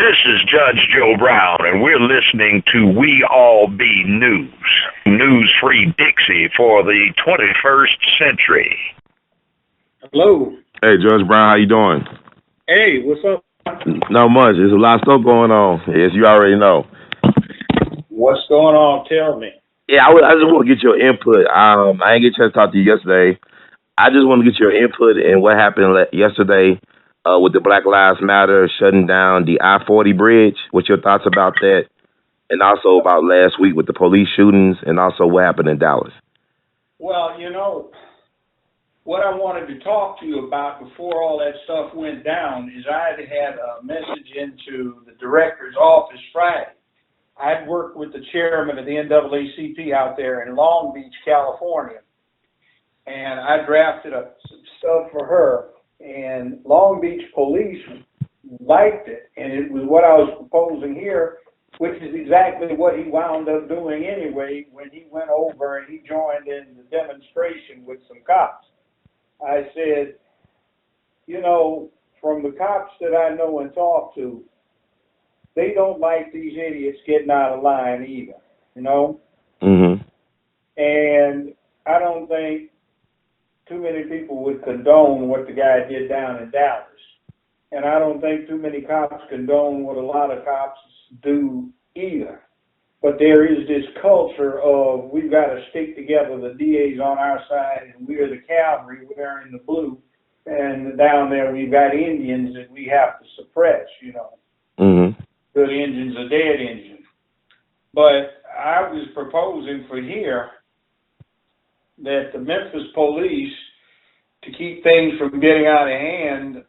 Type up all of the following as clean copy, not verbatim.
This is Judge Joe Brown, and we're listening to We All Be News, news-free Dixie for the 21st century. Hello. Hey, Judge Brown, how you doing? Hey, what's up? Not much. There's a lot of stuff going on, as you already know. What's going on? Tell me. Yeah, I just want to get your input. I didn't get a chance to talk to you yesterday. I just want to get your input in what happened yesterday with the Black Lives Matter shutting down the I-40 bridge. What's your thoughts about that? And also about last week with the police shootings and also what happened in Dallas. Well, you know, what I wanted to talk to you about before all that stuff went down is I had a message into the director's office Friday. I'd worked with the chairman of the NAACP out there in Long Beach, California, and I drafted up some stuff for her, and Long Beach police liked it, and it was what I was proposing here, which is exactly what he wound up doing anyway when he went over and he joined in the demonstration with some cops. I said, you know, from the cops that I know and talk to, they don't like these idiots getting out of line either, you know? Mm-hmm. And I don't think too many people would condone what the guy did down in Dallas. And I don't think too many cops condone what a lot of cops do either. But there is this culture of we've got to stick together, the DA's on our side, and we're the cavalry wearing the blue. And down there we've got Indians that we have to suppress, you know. Mm-hmm. Good Indians are dead Indians. But I was proposing for here that the Memphis police, to keep things from getting out of hand,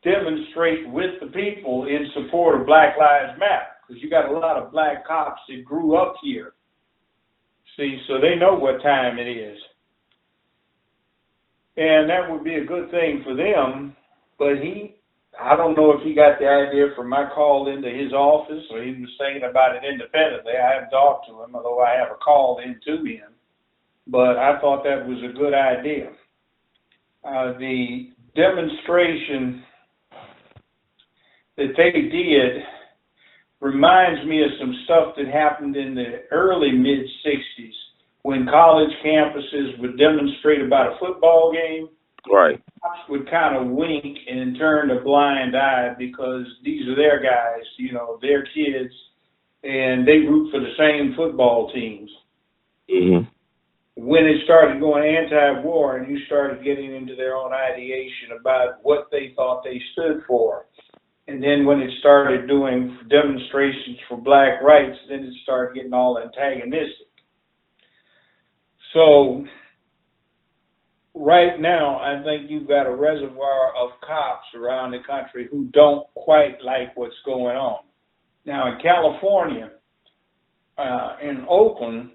demonstrate with the people in support of Black Lives Matter. Because you got a lot of black cops that grew up here. See, so they know what time it is. And that would be a good thing for them. But I don't know if he got the idea from my call into his office or he was thinking about it independently. I haven't talked to him, although I have a call into him. But I thought that was a good idea. The demonstration that they did reminds me of some stuff that happened in the early mid-'60s when college campuses would demonstrate about a football game. Right. Cops would kind of wink and turn a blind eye because these are their guys, you know, their kids, and they root for the same football teams. Mm-hmm. When it started going anti-war and you started getting into their own ideation about what they thought they stood for, and then when it started doing demonstrations for black rights, then it started getting all antagonistic. So right now, I think you've got a reservoir of cops around the country who don't quite like what's going on. Now in California, in Oakland,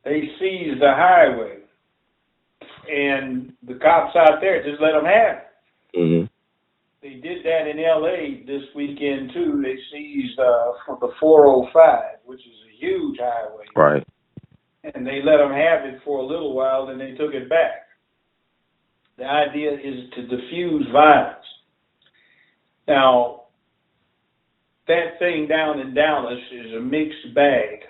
they seized the highway, and the cops out there just let them have it. Mm-hmm. They did that in L.A. this weekend too. They seized the 405, which is a huge highway. Right. And they let them have it for a little while, then they took it back. The idea is to diffuse violence. Now, that thing down in Dallas is a mixed bag.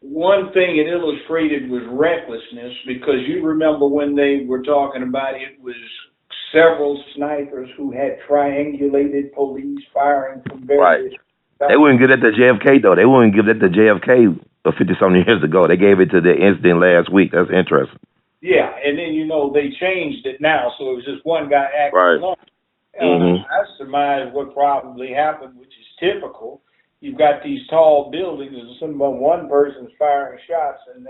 One thing it illustrated was recklessness, because you remember when they were talking about it was several snipers who had triangulated police firing from various... Right. They wouldn't give that to JFK, though. They wouldn't give that to JFK 50-something years ago. They gave it to the incident last week. That's interesting. Yeah, and then, you know, they changed it now, so it was just one guy acting alone. Mm-hmm. I surmise what probably happened, which is typical. You've got these tall buildings, and one person's firing shots, and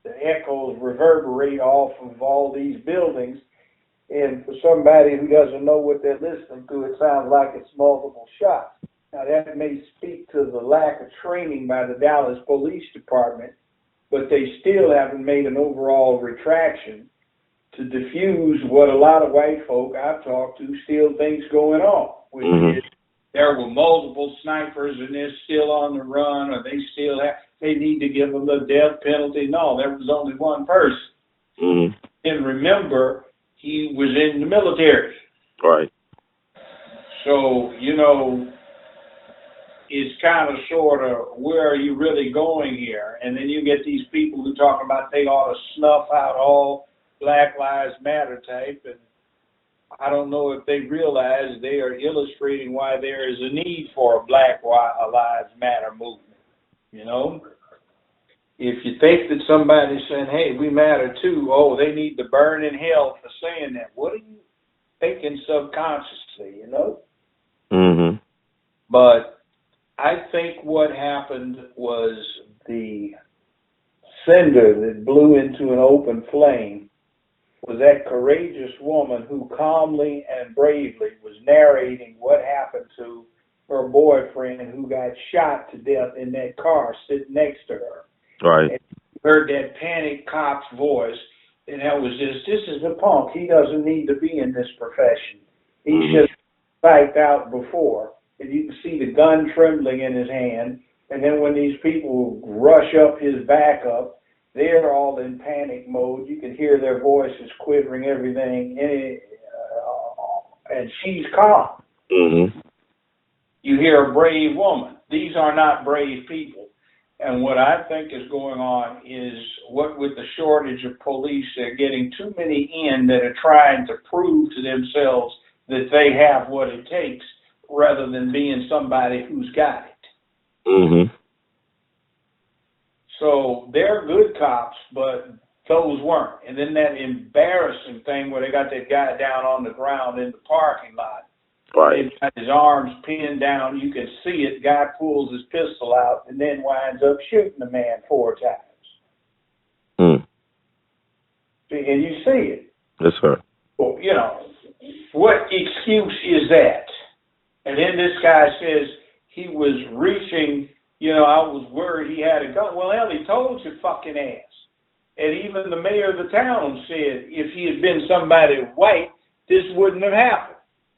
the echoes reverberate off of all these buildings. And for somebody who doesn't know what they're listening to, it sounds like it's multiple shots. Now, that may speak to the lack of training by the Dallas Police Department, but they still haven't made an overall retraction to diffuse what a lot of white folk I've talked to still think's going on, which is there were multiple snipers and they're still on the run, or they need to give them the death penalty. No, there was only one person. Mm-hmm. And remember, he was in the military. Right. So, it's kind of sort of, where are you really going here? And then you get these people who talk about they ought to snuff out all Black Lives Matter type, and I don't know if they realize they are illustrating why there is a need for a Black Lives Matter movement. If you think that somebody's saying, hey, we matter too, oh, they need to burn in hell for saying that. What are you thinking subconsciously, Mm-hmm. But I think what happened was the cinder that blew into an open flame was that courageous woman who calmly and bravely was narrating what happened to her boyfriend who got shot to death in that car sitting next to her. Right. And you heard that panicked cop's voice, and that was just, this is a punk. He doesn't need to be in this profession. He should have psyched out before. And you can see the gun trembling in his hand. And then when these people rush up his backup, they're all in panic mode. You can hear their voices quivering, everything, and she's calm. Mm-hmm. You hear a brave woman. These are not brave people. And what I think is going on is, what with the shortage of police, they're getting too many in that are trying to prove to themselves that they have what it takes, rather than being somebody who's got it. Mm-hmm. So they're good cops, but those weren't. And then that embarrassing thing where they got that guy down on the ground in the parking lot. Right. They've got his arms pinned down. You can see it. Guy pulls his pistol out and then winds up shooting the man 4 times. Mm. See, and you see it. Yes, sir. Well, what excuse is that? And then this guy says he was reaching, I was worried he had a gun. Well, hell, he told your fucking ass. And even the mayor of the town said if he had been somebody white, this wouldn't have happened.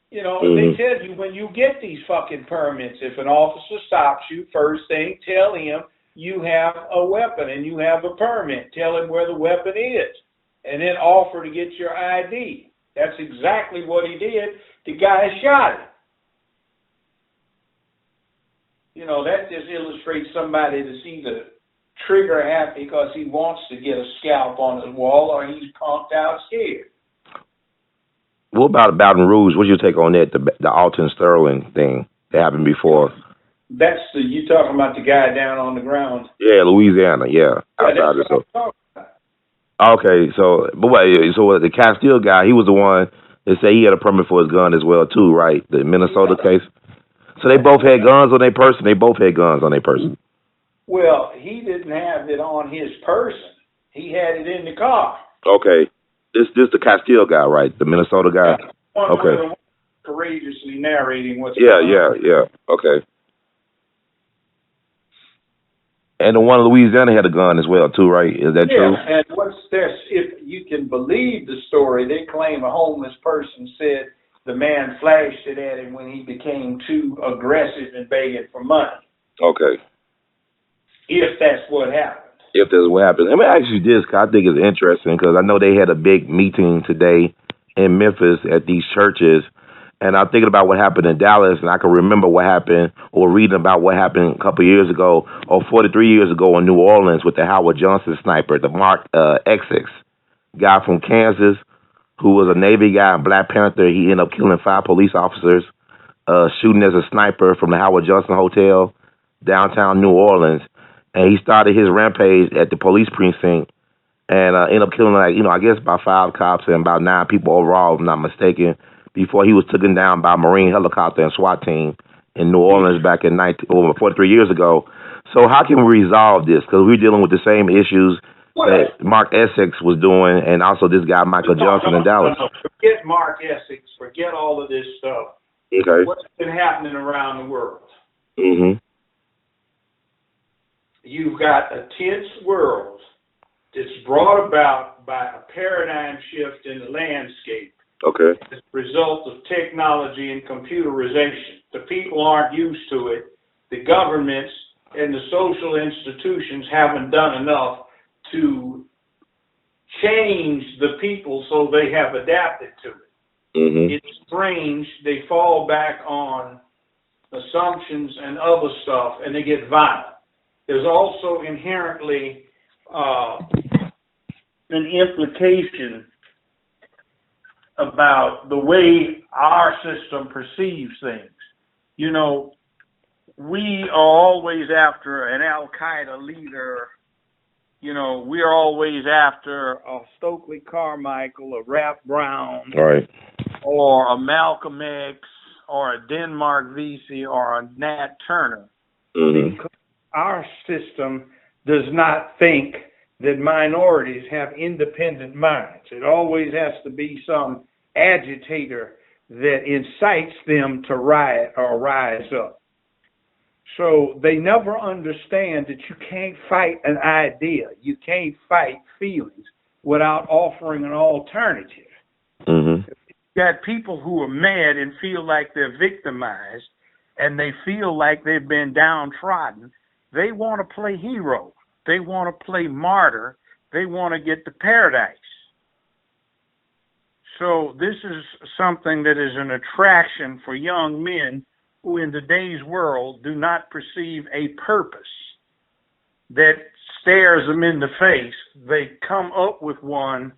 They tell you when you get these fucking permits, if an officer stops you, first thing, tell him you have a weapon and you have a permit. Tell him where the weapon is. And then offer to get your ID. That's exactly what he did. The guy shot him. That just illustrates somebody that's either trigger happy because he wants to get a scalp on his wall, or he's punked out scared. What about Baton Rouge? What's your take on that? The Alton Sterling thing that happened before? That's you talking about the guy down on the ground? Yeah, Louisiana. Yeah, outside that's what I'm talking about. Okay, so the Castile guy, he was the one that said he had a permit for his gun as well too, right? The Minnesota case. So they both had guns on their person. They both had guns on their person. Well, he didn't have it on his person. He had it in the car. Okay. This the Castile guy, right? The Minnesota guy? Yeah, okay. Courageously narrating what's going on. Yeah. Okay. And the one in Louisiana had a gun as well too, right? Is that true? Yeah, and what's this? If you can believe the story, they claim a homeless person said the man flashed it at him when he became too aggressive and begging for money. Okay. If that's what happened. If that's what happened. Let me ask you this, because I think it's interesting, because I know they had a big meeting today in Memphis at these churches, and I'm thinking about what happened in Dallas, and I can remember what happened, or reading about what happened a couple of years ago, or 43 years ago in New Orleans with the Howard Johnson sniper, the Mark Essex guy from Kansas, who was a Navy guy in Black Panther. He ended up killing 5 police officers, shooting as a sniper from the Howard Johnson Hotel, downtown New Orleans. And he started his rampage at the police precinct and ended up killing, I guess about 5 cops and about 9 people overall, if I'm not mistaken, before he was taken down by a Marine helicopter and SWAT team in New Orleans back in 43 years ago. So how can we resolve this? Because we're dealing with the same issues that Mark Essex was doing, and also this guy, Michael Johnson in Dallas. No. Forget Mark Essex. Forget all of this stuff. Okay. What's been happening around the world? Mm-hmm. You've got a tense world that's brought about by a paradigm shift in the landscape. Okay. As a result of technology and computerization. The people aren't used to it. The governments and the social institutions haven't done enough to change the people so they have adapted to it. It's strange. They fall back on assumptions and other stuff, and they get violent. There's also inherently an implication about the way our system perceives things. You know, we are always after an Al-Qaeda leader. You know, we are always after a Stokely Carmichael, a Rap Brown, Right. or a Malcolm X, or a Denmark Vesey, or a Nat Turner. Because our system does not think that minorities have independent minds. It always has to be some agitator that incites them to riot or rise up. So they never understand that you can't fight an idea. You can't fight feelings without offering an alternative. You got people who are mad and feel like they're victimized, and they feel like they've been downtrodden. They want to play hero. They want to play martyr. They want to get to paradise. So this is something that is an attraction for young men who in today's world do not perceive a purpose that stares them in the face. They come up with one,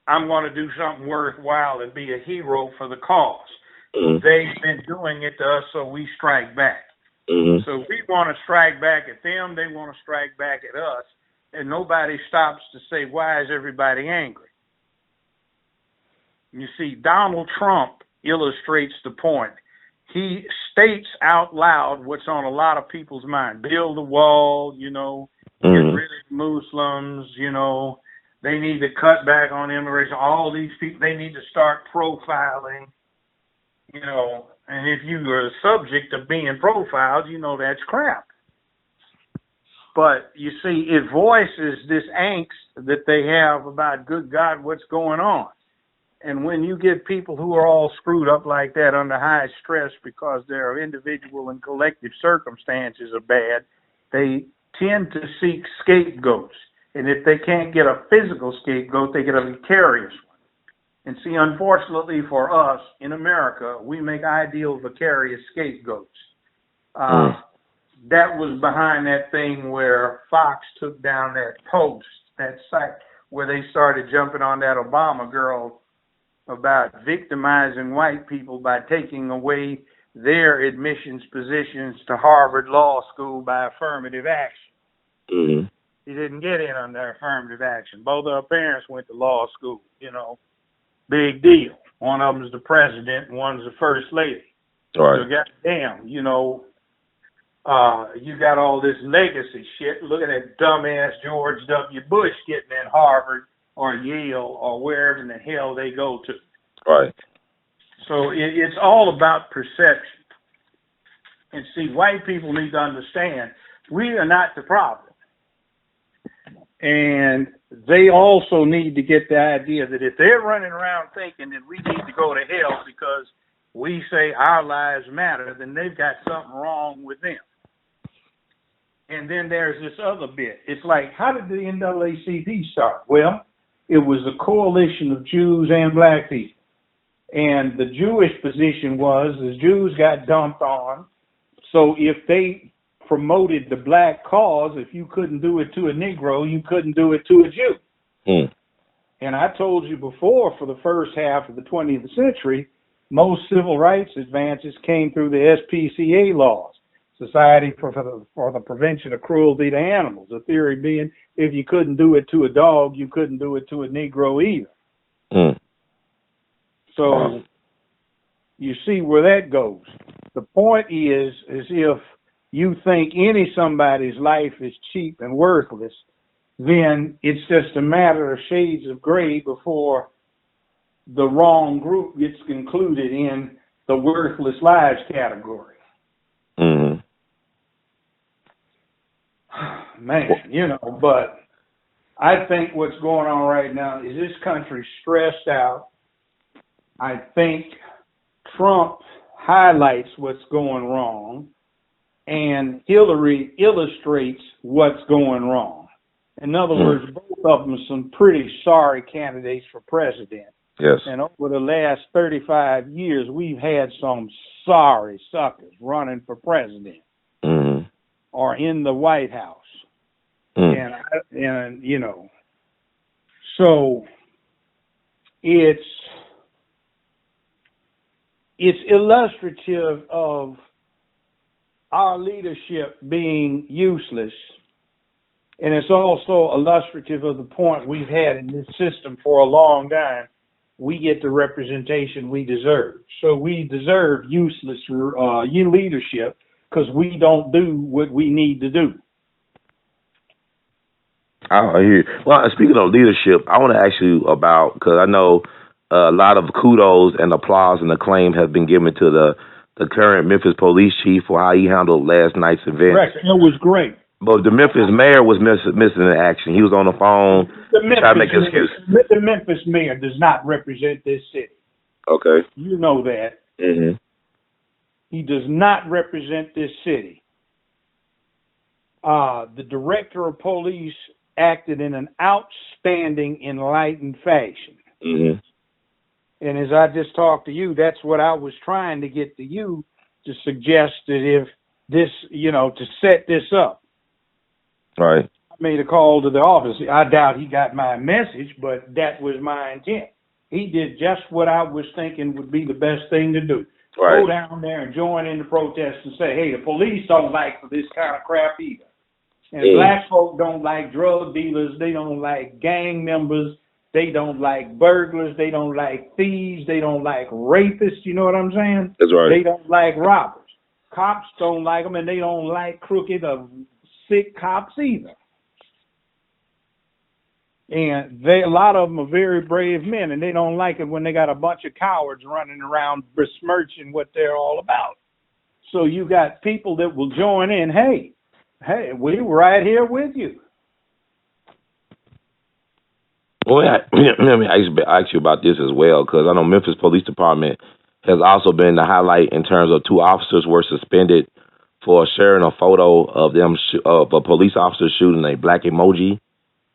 I'm going to do something worthwhile and be a hero for the cause. They've been doing it to us, so we strike back. So we want to strike back at them, they want to strike back at us, and nobody stops to say, why is everybody angry? You see, Donald Trump illustrates the point. He states out loud what's on a lot of people's mind. Build a wall, you know, get rid of Muslims, you know, they need to cut back on immigration. All these people, they need to start profiling, you know, and if you are a subject of being profiled, you know that's crap. But you see, it voices this angst that they have about, good God, what's going on? And when you get people who are all screwed up like that under high stress because their individual and collective circumstances are bad, they tend to seek scapegoats. And if they can't get a physical scapegoat, they get a vicarious one. And see, unfortunately for us in America, we make ideal vicarious scapegoats. That was behind that thing where Fox took down that post, that site, where they started jumping on that Obama girl about victimizing white people by taking away their admissions positions to Harvard Law School by affirmative action. He didn't get in under affirmative action. Both of her parents went to law school, you know. Big deal. One of them's the president, and one's the first lady. Right. So goddamn, you know, you got all this legacy shit. Look at that dumbass George W. Bush getting in Harvard or Yale or wherever in the hell they go to. Right. So it's all about perception. And see, white people need to understand we are not the problem. And they also need to get the idea that if they're running around thinking that we need to go to hell because we say our lives matter, then they've got something wrong with them. And then there's this other bit. It's like, how did the NAACP start? Well, it was a coalition of Jews and black people. And the Jewish position was the Jews got dumped on. So if they promoted the black cause, if you couldn't do it to a Negro, you couldn't do it to a Jew. And I told you before, for the first half of the 20th century, most civil rights advances came through the SPCA laws, Society for the Prevention of Cruelty to Animals. The theory being, if you couldn't do it to a dog, you couldn't do it to a Negro either. So you see where that goes. The point is if you think somebody's life is cheap and worthless, then it's just a matter of shades of gray before the wrong group gets included in the worthless lives category. Man, you know, but I think what's going on right now is this country's stressed out. I think Trump highlights what's going wrong, and Hillary illustrates what's going wrong. In other words, both of them are some pretty sorry candidates for president. Yes. And over the last 35 years, we've had some sorry suckers running for president Mm-hmm. or in the White House. Mm. And you know, so it's illustrative of our leadership being useless. And it's also illustrative of the point we've had in this system for a long time. We get the representation we deserve. So we deserve useless leadership because we don't do what we need to do. I hear you. Well, speaking of leadership, I want to ask you about, because I know a lot of kudos and applause and acclaim has been given to the current Memphis police chief for how he handled last night's event. Correct. It was great. But the Memphis mayor was missing in action. He was on the phone trying to make an excuse. The Memphis mayor does not represent this city. Okay. You know that. Mm-hmm. He does not represent this city. The director of police acted in an outstanding, enlightened fashion. Mm-hmm. And as I just talked to you, that's what I was trying to get to you to suggest that if this, to set this up. Right. I made a call to the office. I doubt he got my message, but that was my intent. He did just what I was thinking would be the best thing to do. Right. Go down there and join in the protest and say, hey, the police don't like this kind of crap either. And black folk don't like drug dealers. They don't like gang members. They don't like burglars. They don't like thieves. They don't like rapists. You know what I'm saying? That's right. They don't like robbers. Cops don't like them, and they don't like crooked or sick cops either. And a lot of them are very brave men, and they don't like it when they got a bunch of cowards running around besmirching what they're all about. So you got people that will join in. Hey, we're right here with you. Well, let me ask you about this as well, because I know Memphis Police Department has also been the highlight in terms of 2 officers were suspended for sharing a photo of them of a police officer shooting a black emoji,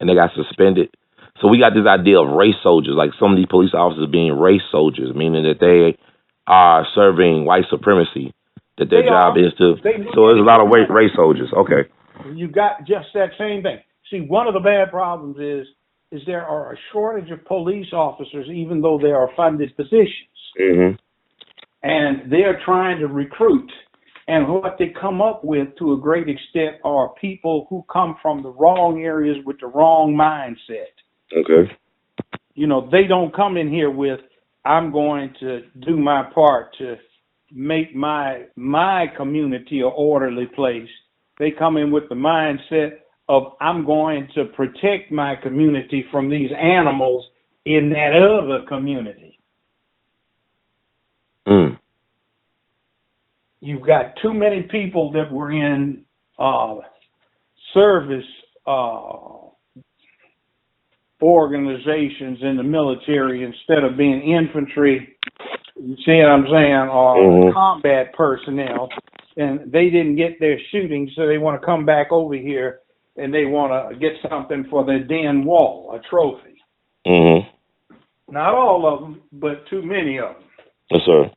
and they got suspended. So we got this idea of race soldiers, like some of these police officers being race soldiers, meaning that they are serving white supremacy, that their job is to. So there's a lot of race soldiers. Okay. You got just that same thing. See, one of the bad problems is there are a shortage of police officers, even though there are funded positions. Mm-hmm. And they're trying to recruit. And what they come up with, to a great extent, are people who come from the wrong areas with the wrong mindset. Okay. They don't come in here with, I'm going to do my part to make my community an orderly place. They come in with the mindset of, I'm going to protect my community from these animals in that other community. Mm. You've got too many people that were in service organizations in the military instead of being infantry, you see what I'm saying, or combat personnel, and they didn't get their shooting, so they want to come back over here and they want to get something for their den wall, a trophy. Mm-hmm. Not all of them, but too many of them. Yes, sir.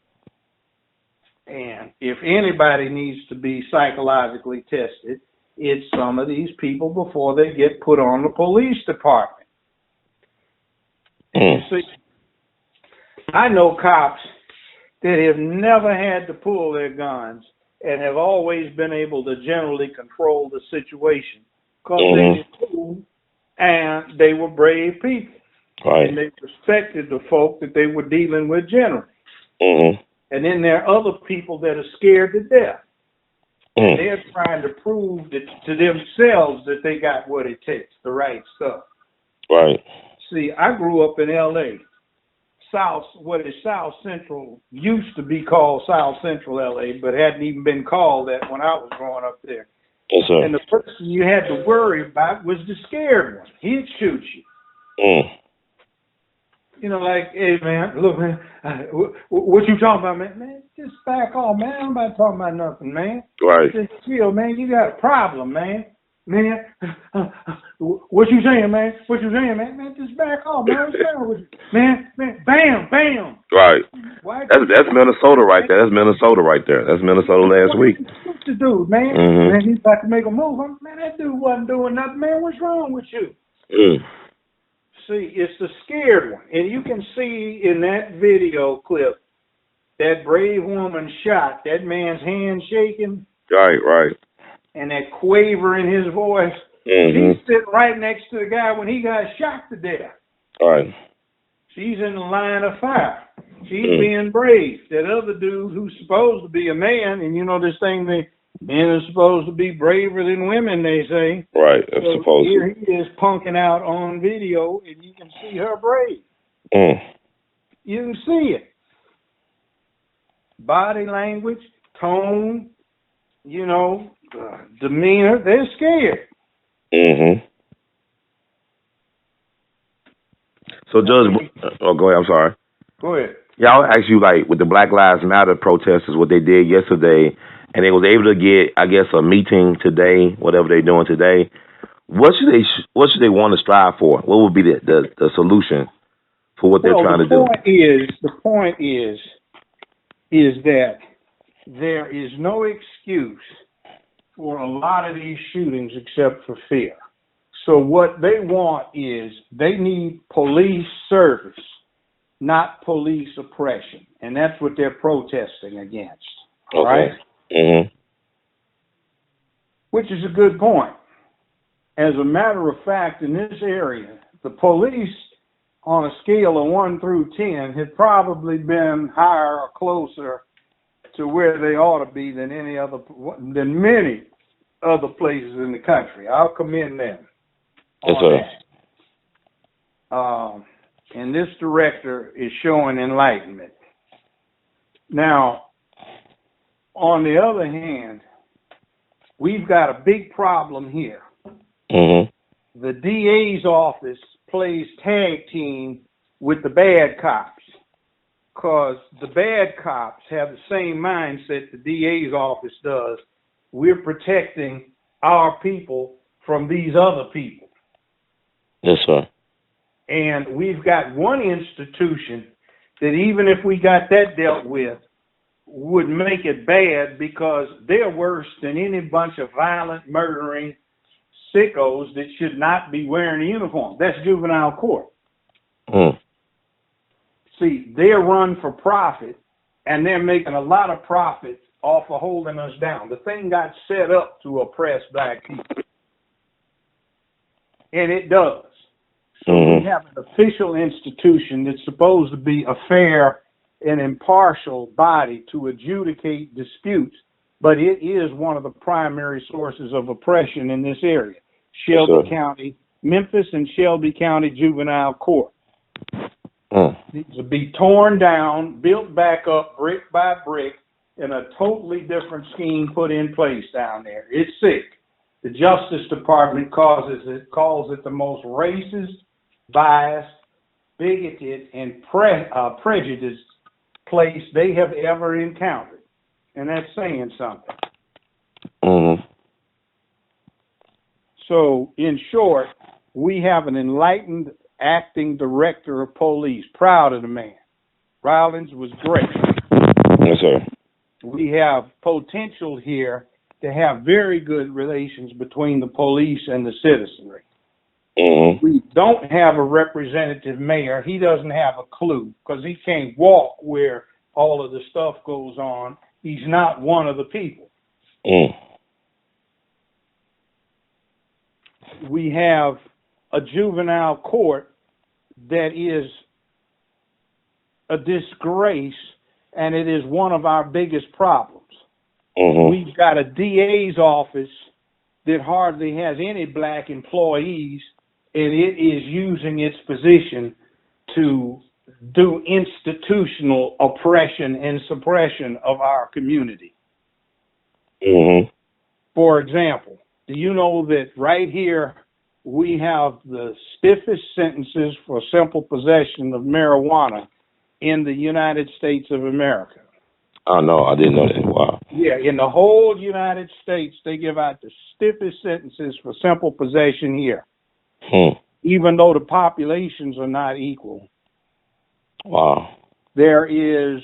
And if anybody needs to be psychologically tested, it's some of these people before they get put on the police department. You see, I know cops that have never had to pull their guns and have always been able to generally control the situation because they were cool and they were brave people. Right. And they respected the folk that they were dealing with generally. Mm-hmm. And then there are other people that are scared to death. And they're trying to prove that to themselves that they got what it takes, the right stuff. Right. See, I grew up in L.A. What is South Central, used to be called South Central L.A., but hadn't even been called that when I was growing up there. Yes, sir. And the person you had to worry about was the scared one. He'd shoot you. Mm. You know, like, hey, man, look, man, what you talking about, man? Man, just back off, man. I'm not talking about nothing, man. Right. Just chill, man. You got a problem, man. Man, what you saying, man? What you saying, man? Man, just back off, man. What's wrong with you? Man, bam, bam. Right. Why That's Minnesota right there. That's Minnesota right there. That's Minnesota last week. What's the dude, man? Mm-hmm. Man, he's about to make a move. Man, that dude wasn't doing nothing, man. What's wrong with you? Mm. See, it's the scared one. And you can see in that video clip, that brave woman shot, that man's hand shaking. Right. And that quaver in his voice. Mm-hmm. She's sitting right next to the guy when he got shot to death. Right. She's in the line of fire. She's being brave. That other dude who's supposed to be a man, and you know this thing, men are supposed to be braver than women, they say. Right, that's so supposed here to. he is punking out on video, and you can see her brave. You can see it. Body language, tone, you know, demeanor, they're scared. Mm-hmm. So, Judge, go ahead, I'm sorry. Go ahead. Yeah, I'll ask you, like, with the Black Lives Matter protesters, what they did yesterday, and they was able to get, I guess, a meeting today, whatever they're doing today. What should they want to strive for? What would be the solution for what they're trying to do? The point is that there is no excuse for a lot of these shootings except for fear. So what they want is they need police service, not police oppression. And that's what they're protesting against. All right? Mm-hmm. Which is a good point. As a matter of fact, in this area, the police, on a scale of 1 through 10, have probably been higher or closer to where they ought to be than many other places in the country. I'll commend them. Yes, sir. And this director is showing enlightenment. Now, on the other hand, we've got a big problem here. Mm-hmm. The DA's office plays tag team with the bad cops, because the bad cops have the same mindset the DA's office does. We're protecting our people from these other people. Yes, sir. And we've got one institution that, even if we got that dealt with, would make it bad, because they're worse than any bunch of violent, murdering sickos that should not be wearing a uniform. That's juvenile court. See, they're run for profit, and they're making a lot of profit off of holding us down. The thing got set up to oppress black people. And it does. So we have an official institution that's supposed to be a fair and impartial body to adjudicate disputes, but it is one of the primary sources of oppression in this area. Shelby County, Memphis and Shelby County Juvenile Court. These will be torn down, built back up brick by brick, and a totally different scheme put in place down there. It's sick. The Justice Department calls it the most racist, biased, bigoted, and prejudiced place they have ever encountered. And that's saying something. So, in short, we have an enlightened acting director of police. Proud of the man. Rollins was great. Yes, sir. We have potential here to have very good relations between the police and the citizenry. We don't have a representative mayor. He doesn't have a clue, because he can't walk where all of the stuff goes on. He's not one of the people. We have a juvenile court that is a disgrace, and it is one of our biggest problems. We've got a DA's office that hardly has any black employees, and it is using its position to do institutional oppression and suppression of our community. For example, do you know that right here we have the stiffest sentences for simple possession of marijuana in the United States of America? Oh, no, I didn't know that. Wow. Yeah, in the whole United States, they give out the stiffest sentences for simple possession here, even though the populations are not equal. Wow. There is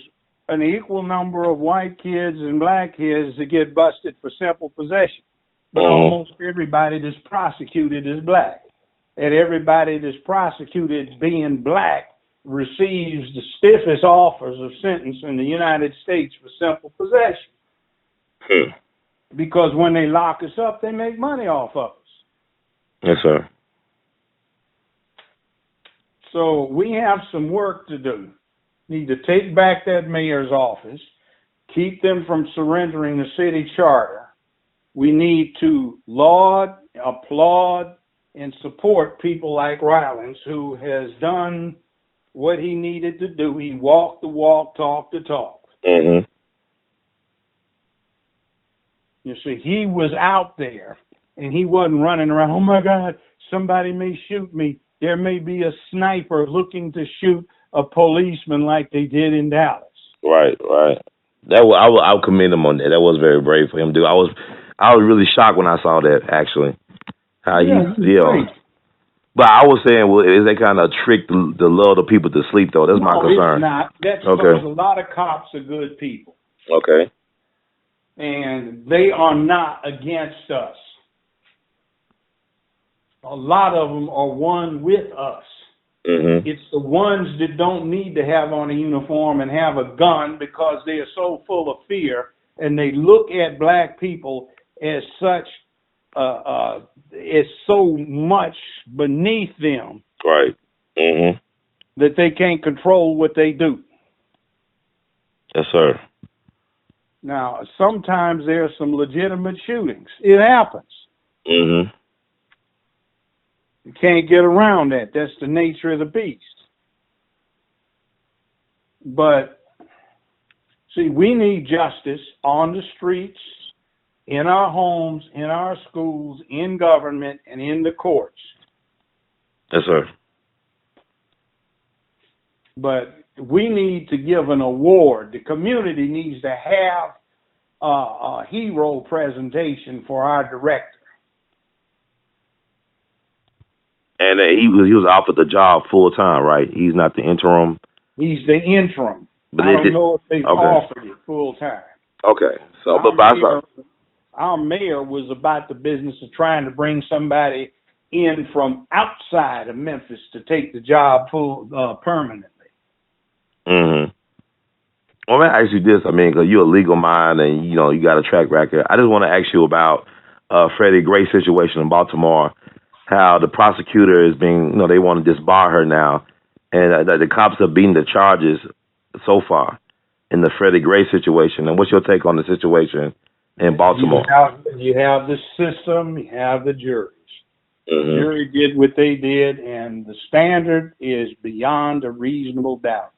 an equal number of white kids and black kids that get busted for simple possession, but almost everybody that's prosecuted is black. And everybody that's prosecuted being black receives the stiffest offers of sentence in the United States for simple possession. Because when they lock us up, they make money off of us. Yes, sir. So we have some work to do. Need to take back that mayor's office, keep them from surrendering the city charter. We need to laud, applaud, and support people like Rylance, who has done what he needed to do. He walked the walk, talked the talk. You see, he was out there, and he wasn't running around, oh, my God, somebody may shoot me. There may be a sniper looking to shoot a policeman like they did in Dallas. Right. I would commend him on that. That was very brave for him to do. I was really shocked when I saw that, actually. How But I was saying, well, is they kind of trick the love of people to sleep, though? That's my concern. No, it's not. That's because a lot of cops are good people. Okay. And they are not against us. A lot of them are one with us. It's the ones that don't need to have on a uniform and have a gun because they are so full of fear, and they look at black people as such, as so much beneath them. Right. That they can't control what they do. Yes, sir. Now, sometimes there's some legitimate shootings. It happens. You can't get around that. That's the nature of the beast. But, see, we need justice on the streets, in our homes, in our schools, in government, and in the courts. Yes, sir. But we need to give an award. The community needs to have a hero presentation for our director. And he was offered the job full time, right? He's not the interim. He's the interim. But I don't know if they've offered it full time. Okay. So, our mayor was about the business of trying to bring somebody in from outside of Memphis to take the job permanently. Well, let me ask you this. I mean, because you're a legal mind and, you know, you got a track record. I just want to ask you about Freddie Gray's situation in Baltimore, how the prosecutor is being, you know, they want to disbar her now, and the cops are beating the charges so far in the Freddie Gray situation. And what's your take on the situation in Baltimore? You have the system, you have the juries. The jury did what they did, and the standard is beyond a reasonable doubt.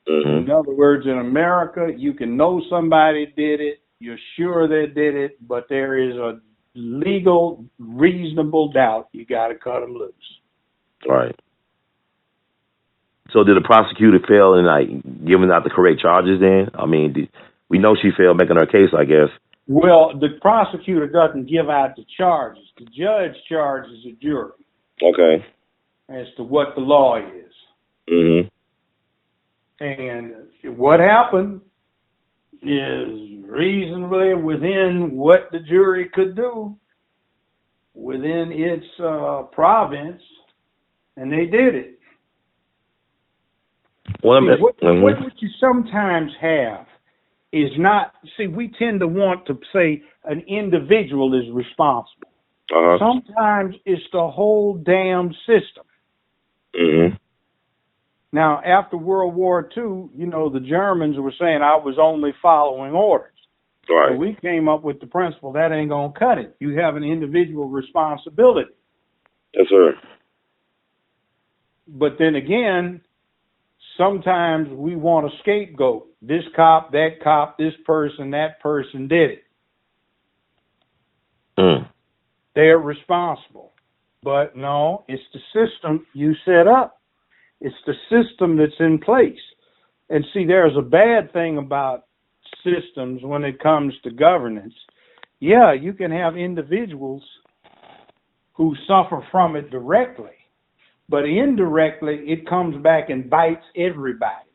In other words, in America, you can know somebody did it, you're sure they did it, but there is a legal, reasonable doubt. You got to cut them loose. Right. So did the prosecutor fail in, like, giving out the correct charges then? I mean, we know she failed making her case, I guess. Well, the prosecutor doesn't give out the charges. The judge charges a jury. Okay. As to what the law is. And what happened is reasonably within what the jury could do, within its province, and they did it. Well, what you sometimes have is not, see, we tend to want to say an individual is responsible. Sometimes it's the whole damn system. Now, after World War II, you know, the Germans were saying I was only following orders. Right. So we came up with the principle that ain't going to cut it. You have an individual responsibility. Yes, sir. But then again, sometimes we want a scapegoat. This cop, this person, that person did it. They're responsible. But no, it's the system you set up. It's the system that's in place. And see, there's a bad thing about systems when it comes to governance, yeah, you can have individuals who suffer from it directly, but indirectly it comes back and bites everybody.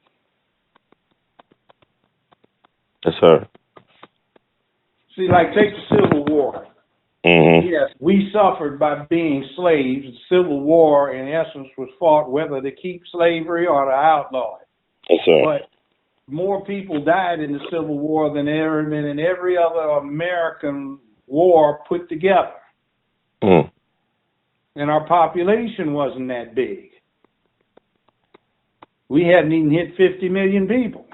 Yes, sir. See, like take the Civil War. Mm-hmm. Yes, we suffered by being slaves. The Civil War, in essence, was fought whether to keep slavery or to outlaw it. Yes, sir. But more people died in the Civil War than ever been in every other American war put together. Mm. And our population wasn't that big. We hadn't even hit 50 million people.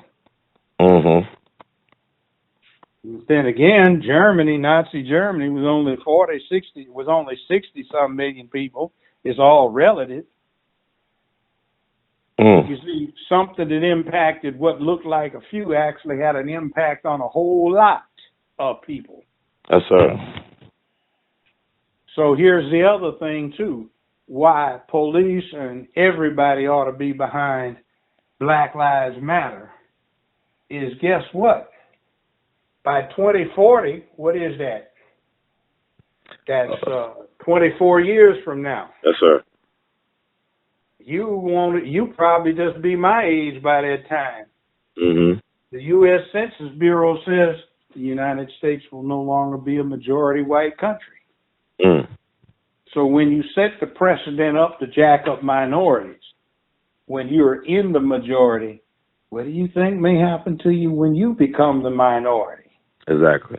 Mm-hmm. Then again, Germany, Nazi Germany, was only 60 some million people. It's all relative. Mm. You see, something that impacted what looked like a few actually had an impact on a whole lot of people. Yes, sir. So here's the other thing too, why police and everybody ought to be behind Black Lives Matter is, guess what? By 2040, what is that? That's 24 years from now. Yes, sir. You probably just be my age by that time. Mm-hmm. The U.S. Census Bureau says the United States will no longer be a majority white country. Mm. So when you set the precedent up to jack up minorities, when you're in the majority, what do you think may happen to you when you become the minority? Exactly.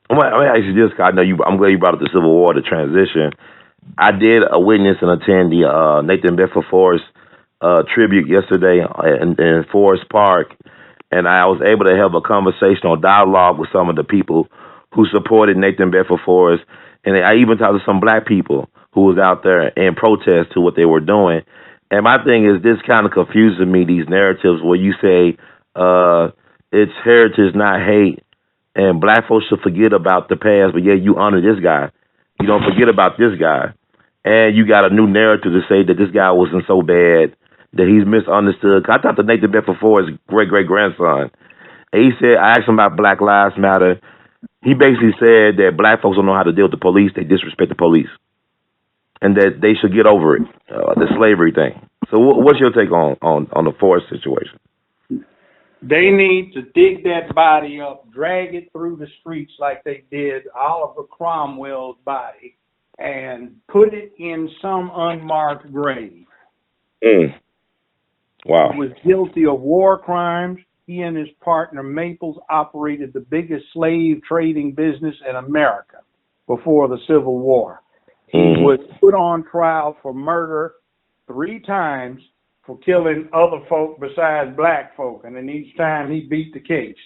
I'm gonna ask you this, 'cause I know you. I'm glad you brought up the Civil War, the transition. I did witness and attend the Nathan Bedford ForREst tribute yesterday in Forest Park, and I was able to have a conversational dialogue with some of the people who supported Nathan Bedford ForREst, and I even talked to some black people who was out there in protest to what they were doing. And my thing is, this kind of confuses me, these narratives where you say it's heritage, not hate, and black folks should forget about the past, but yet you honor this guy. You don't forget about this guy. And you got a new narrative to say that this guy wasn't so bad, that he's misunderstood. I talked to Nathan Bedford ForREst's great-great-grandson. And he said, I asked him about Black Lives Matter. He basically said that black folks don't know how to deal with the police. They disrespect the police. And that they should get over it, the slavery thing. So what's your take on the ForREst situation? They need to dig that body up, drag it through the streets like they did Oliver Cromwell's body, and put it in some unmarked grave. Mm. Wow. He was guilty of war crimes. He and his partner MEmphis operated the biggest slave trading business in America before the Civil War. He was put on trial for murder 3 times for killing other folk besides black folk, and then each time he beat the case.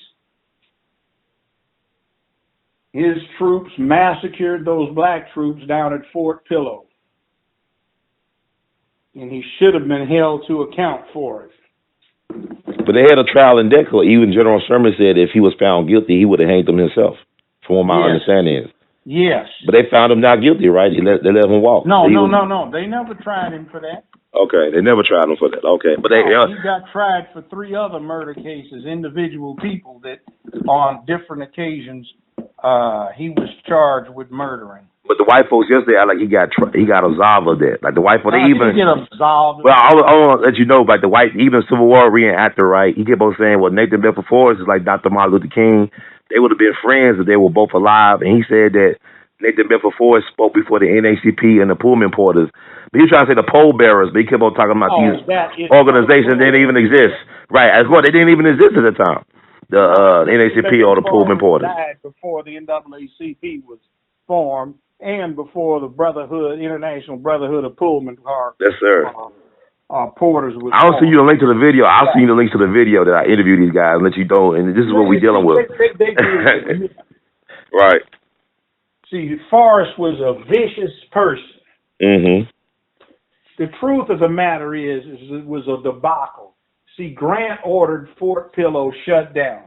His troops massacred those black troops down at Fort Pillow, and he should have been held to account for it. But they had a trial in Deco. Even General Sherman said if he was found guilty, he would have hanged him himself, from what my understanding is. Yes. But they found him not guilty, right? They let him walk. No. They never tried him for that. Okay, they never tried him for that. Okay, but he got tried for 3 other murder cases, individual people that on different occasions he was charged with murdering. But the white folks yesterday, like he got absolved of that. Like the white folks, they even get absolved. Well, I want to let you know, like the white, even Civil War reenactor, right? He kept on saying, well, Nathan Bedford ForREst is like Dr. Martin Luther King. They would have been friends if they were both alive. And he said that Nathan Bedford ForREst spoke before the NAACP and the Pullman Porters. But he was trying to say the pole bearers, but he kept on talking about these organizations that didn't even exist. Right, as well, they didn't even exist at the time. The NAACP or the Pullman Porters. Died before the NAACP was formed and before the International Brotherhood of Pullman Cars. Yes, sir. Porters was I'll send you the link to the video. I'll send you the links to the video that I interviewed these guys and let you know. And this is what we're dealing with. Right. See, ForREst was a vicious person. Mm-hmm. The truth of the matter is it was a debacle. See, Grant ordered Fort Pillow shut down.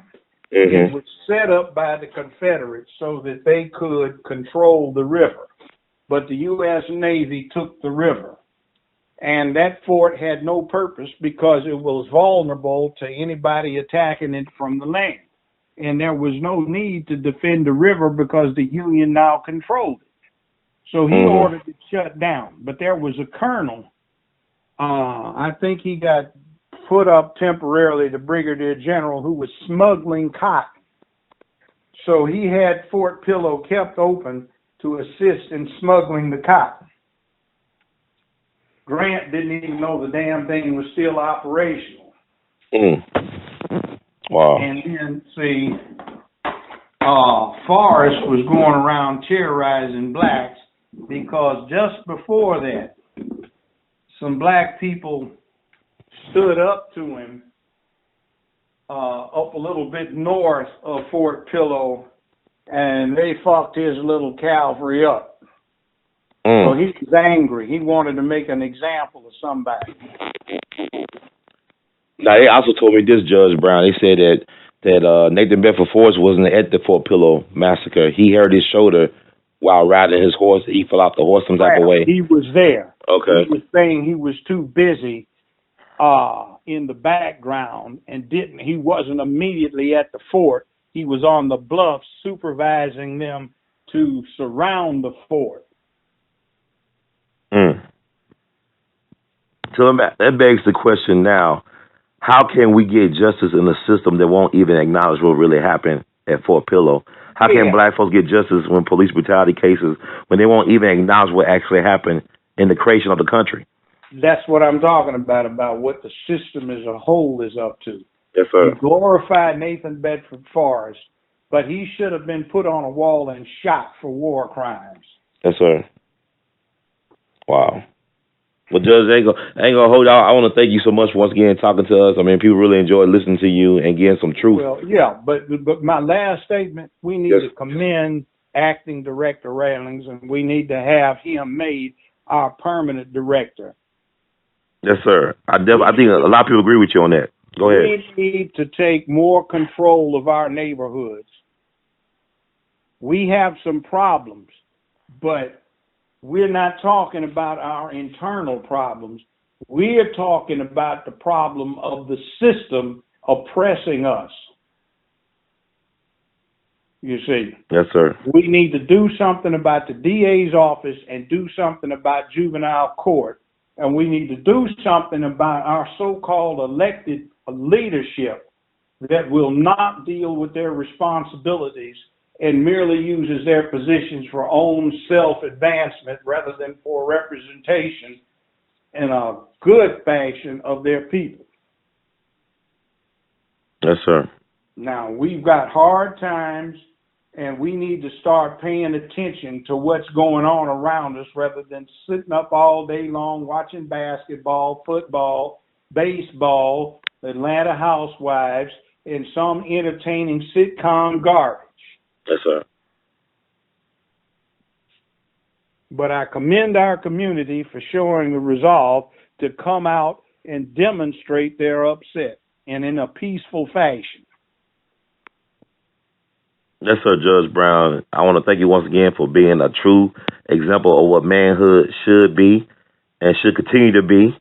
Mm-hmm. It was set up by the Confederates so that they could control the river. But the U.S. Navy took the river. And that fort had no purpose because it was vulnerable to anybody attacking it from the land. And there was no need to defend the river because the Union now controlled it. So he ordered it shut down. But there was a colonel, I think he got put up temporarily to brigadier general, who was smuggling cotton. So he had Fort Pillow kept open to assist in smuggling the cotton. Grant didn't even know the damn thing was still operational. Wow. And then, see, ForREst was going around terrorizing blacks because just before that, some black people stood up to him up a little bit north of Fort Pillow, and they fucked his little cavalry up. So he was angry. He wanted to make an example of somebody. Now, they also told me this, Judge Brown. They said that Nathan Bedford ForREst wasn't at the Fort Pillow massacre. He hurt his shoulder while riding his horse. He fell off the horse some type of way. He was there. Okay. He was saying he was too busy in the background and he wasn't immediately at the fort. He was on the bluffs supervising them to surround the fort. So that begs the question now, how can we get justice in a system that won't even acknowledge what really happened at Fort Pillow? How can black folks get justice when police brutality cases, when they won't even acknowledge what actually happened in the creation of the country? That's what I'm talking about what the system as a whole is up to. Yes, sir. You glorify Nathan Bedford ForREst, but he should have been put on a wall and shot for war crimes. Yes, sir. Wow. Well, Judge, I ain't gonna hold out. I want to thank you so much once again talking to us. I mean, people really enjoy listening to you and getting some truth. Well, yeah, but my last statement, we need to commend Acting Director Railings, and we need to have him made our permanent director. Yes, sir. I think a lot of people agree with you on that. Go ahead. We need to take more control of our neighborhoods. We have some problems, but we're not talking about our internal problems. We're talking about the problem of the system oppressing us. You see? Yes, sir. We need to do something about the DA's office and do something about juvenile court. And we need to do something about our so-called elected leadership that will not deal with their responsibilities and merely uses their positions for own self-advancement rather than for representation in a good fashion of their people. Yes, sir. Now, we've got hard times, and we need to start paying attention to what's going on around us rather than sitting up all day long watching basketball, football, baseball, Atlanta Housewives, and some entertaining sitcom garbage. Yes, sir. But I commend our community for showing the resolve to come out and demonstrate their upset, and in a peaceful fashion. Yes, sir, Judge Brown. I want to thank you once again for being a true example of what manhood should be and should continue to be.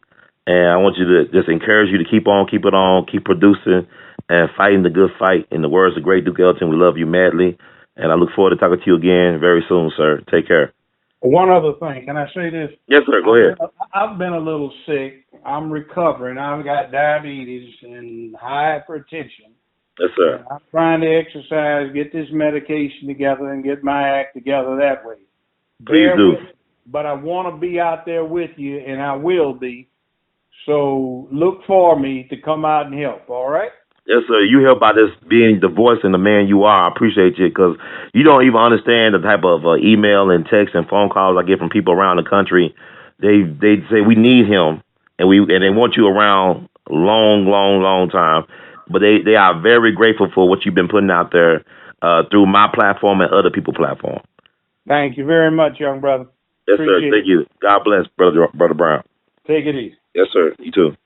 And I want you to just encourage you to keep on, keep it on, keep producing and fighting the good fight. In the words of great Duke Ellington, we love you madly. And I look forward to talking to you again very soon, sir. Take care. One other thing. Can I say this? Yes, sir. Go ahead. I've been a little sick. I'm recovering. I've got diabetes and high hypertension. Yes, sir. And I'm trying to exercise, get this medication together, and get my act together that way. Please do. But I want to be out there with you, and I will be. So look for me to come out and help, all right? Yes, sir. You help by this being the voice and the man you are. I appreciate you because you don't even understand the type of email and text and phone calls I get from people around the country. They say we need him and they want you around long time. But they are very grateful for what you've been putting out there through my platform and other people's platform. Thank you very much, young brother. Yes, sir. Thank you. God bless, brother Brown. Take it easy. Yes, sir. You too.